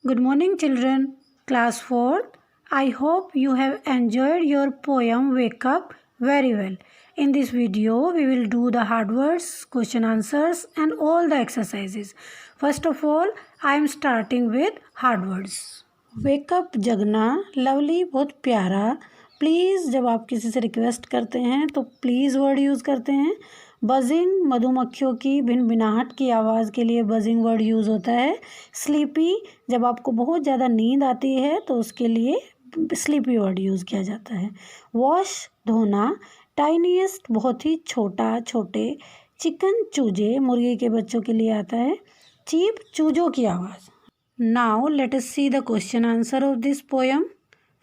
Good morning, children. Class 4th. I hope you have enjoyed your poem Wake Up very well. In this video, we will do the hard words, question answers and all the exercises. First of all, I am starting with hard words. Wake up जगना, lovely बहुत प्यारा. Please जब आप किसी से request करते हैं तो प्लीज़ वर्ड यूज़ करते हैं. बजिंग मधुमक्खियों की भिनभिनाहट की आवाज़ के लिए बजिंग वर्ड यूज़ होता है. स्लीपी जब आपको बहुत ज़्यादा नींद आती है तो उसके लिए स्लीपी वर्ड यूज़ किया जाता है. वॉश धोना. टाइनीएस्ट बहुत ही छोटे. चिकन चूजे मुर्गी के बच्चों के लिए आता है. चीप चूजों की आवाज़. Now let us see the question answer of this poem.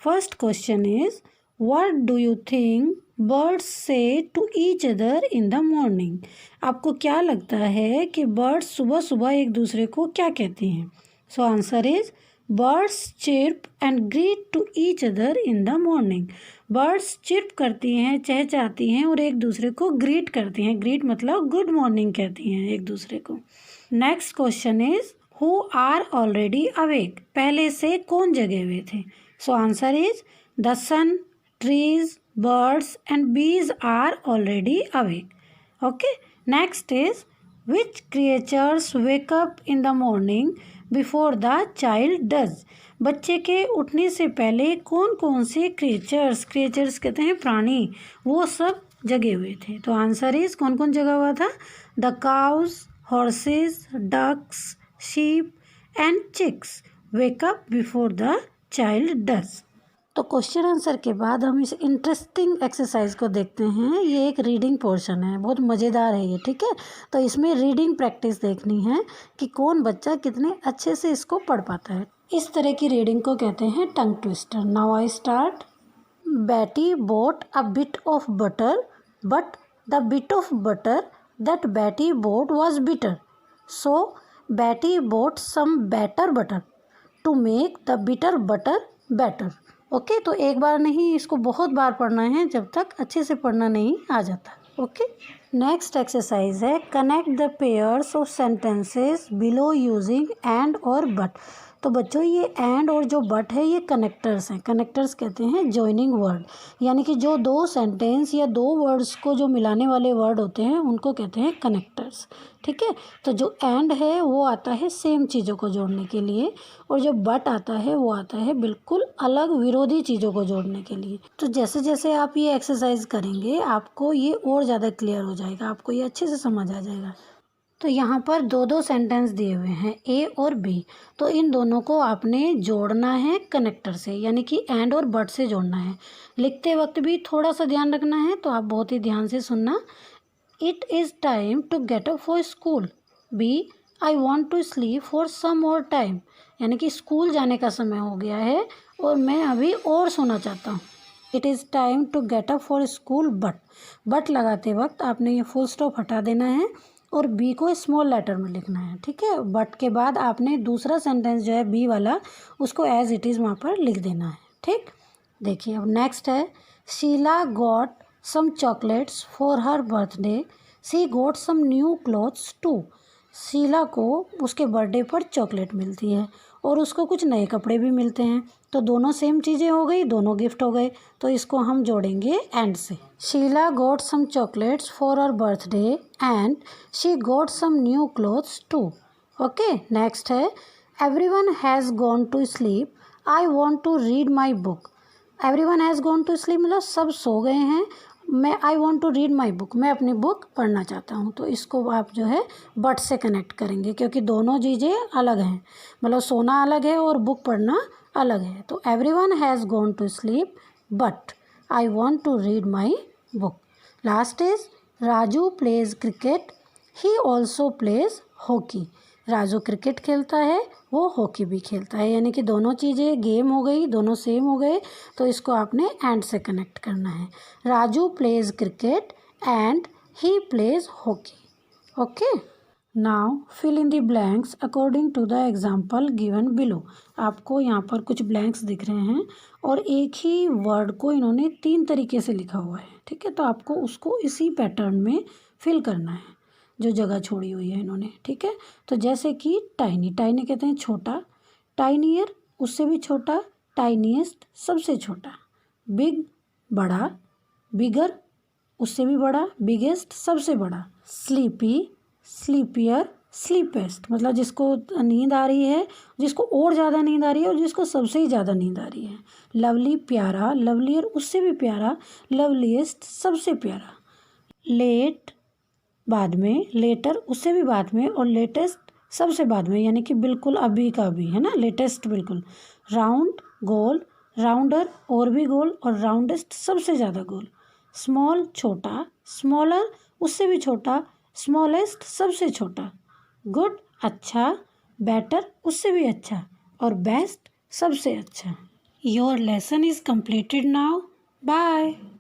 First question is what do you think birds say to each other in the morning. आपको क्या लगता है कि बर्ड्स सुबह सुबह एक दूसरे को क्या कहती हैं. So answer is birds chirp and greet to each other in the morning. Birds chirp करती हैं, चहचहाती हैं और एक दूसरे को ग्रीट करती हैं. ग्रीट मतलब गुड मॉर्निंग कहती हैं एक दूसरे को. Next question is who are already awake. पहले से कौन जगे हुए थे. So answer is the sun, trees, birds and bees are already awake. Okay. Next is which creatures wake up in the morning before the child does. बच्चे के उठने से पहले कौन कौन से क्रिएचर्स कहते हैं प्राणी, वो सब जगे हुए थे. तो आंसर इज कौन कौन जगा हुआ था. The cows, horses, ducks, sheep and chicks wake up before the child does. तो क्वेश्चन आंसर के बाद हम इस इंटरेस्टिंग एक्सरसाइज को देखते हैं. ये एक रीडिंग पोर्शन है, बहुत मज़ेदार है ये. ठीक है, तो इसमें रीडिंग प्रैक्टिस देखनी है कि कौन बच्चा कितने अच्छे से इसको पढ़ पाता है. इस तरह की रीडिंग को कहते हैं tongue twister. Now I start. Betty bought a bit of butter but the bit of butter that Betty bought was bitter. So Betty bought some better butter to make the bitter butter better. Okay, तो एक बार नहीं, इसको बहुत बार पढ़ना है जब तक अच्छे से पढ़ना नहीं आ जाता. ओके. नेक्स्ट एक्सरसाइज है connect the pairs of sentences below using and और बट. तो बच्चों ये एंड और जो बट है ये कनेक्टर्स हैं. कनेक्टर्स कहते हैं जॉइनिंग वर्ड, यानी कि जो दो सेंटेंस या दो वर्ड्स को जो मिलाने वाले वर्ड होते हैं उनको कहते हैं कनेक्टर्स. ठीक है, तो जो एंड है वो आता है सेम चीज़ों को जोड़ने के लिए और जो बट आता है वो आता है बिल्कुल अलग विरोधी चीज़ों को जोड़ने के लिए. तो जैसे जैसे आप ये एक्सरसाइज करेंगे आपको ये और ज़्यादा क्लियर हो जाएगा, आपको ये अच्छे से समझ आ जाएगा. तो यहाँ पर दो दो सेंटेंस दिए हुए हैं ए और बी. तो इन दोनों को आपने जोड़ना है कनेक्टर से, यानी कि एंड और बट से जोड़ना है. लिखते वक्त भी थोड़ा सा ध्यान रखना है, तो आप बहुत ही ध्यान से सुनना. It is time to get up for school. Be I want to sleep for some more time. यानी कि स्कूल जाने का समय हो गया है और मैं अभी और सोना चाहता हूँ. It is time to get up for school but लगाते वक्त आपने ये फुल स्टॉप हटा देना है और बी को स्मॉल लेटर में लिखना है. ठीक है, बट के बाद आपने दूसरा सेंटेंस जो है बी वाला उसको एज इट इज़ वहाँ पर लिख देना है. ठीक, देखिए अब नेक्स्ट है Sheela got some chocolates for her birthday. She got some new clothes too. Sheela को उसके बर्थडे पर चॉकलेट मिलती है और उसको कुछ नए कपड़े भी मिलते हैं. तो दोनों सेम चीज़ें हो गई, दोनों गिफ्ट हो गए. तो इसको हम जोड़ेंगे एंड से. Sheila got some chocolates for her birthday and she got some new clothes too. Okay, next है everyone has gone to sleep. I want to read my book. Everyone has gone to sleep मतलब सब सो गए हैं. मैं I want to read my book, मैं अपनी book पढ़ना चाहता हूँ. तो इसको आप जो है बट से कनेक्ट करेंगे क्योंकि दोनों चीज़ें अलग हैं, मतलब सोना अलग है और बुक पढ़ना अलग है. तो everyone has gone to sleep but I want to read my book. Last is Raju plays cricket. He also plays hockey. Raju cricket खेलता है, वो हॉकी भी खेलता है. यानी कि दोनों चीज़ें गेम हो गई, दोनों सेम हो गए. तो इसको आपने एंड से कनेक्ट करना है. Raju plays cricket and he plays hockey. Okay, now fill in the blanks according to the example given below. आपको यहाँ पर कुछ ब्लैंक्स दिख रहे हैं और एक ही वर्ड को इन्होंने 3 तरीके से लिखा हुआ है. ठीक है, तो आपको उसको इसी पैटर्न में फिल करना है जो जगह छोड़ी हुई है इन्होंने. ठीक है, तो जैसे कि टाइनी. टाइनी कहते हैं छोटा. टाइनियर उससे भी छोटा, टाइनीएस्ट सबसे छोटा, बिग बड़ा, बिगर उससे भी बड़ा, बिगेस्ट सबसे बड़ा, स्लीपी स्लीपियर स्लीपेस्ट मतलब जिसको नींद आ रही है, जिसको और ज़्यादा नींद आ रही है और जिसको सबसे ही ज़्यादा नींद आ रही है, लवली प्यारा, लवलियर उससे भी प्यारा, लवलीएस्ट सबसे प्यारा, लेट बाद में, लेटर उससे भी बाद में और लेटेस्ट सबसे बाद में, यानी कि बिल्कुल अभी का अभी है ना, लेटेस्ट बिल्कुल, राउंड गोल, राउंडर और भी गोल और राउंडेस्ट सबसे ज़्यादा गोल, स्मॉल छोटा, स्मॉलर उससे भी छोटा, स्मॉलेस्ट सबसे छोटा, गुड अच्छा, बेटर उससे भी अच्छा और बेस्ट सबसे अच्छा। Your lesson is completed now. Bye.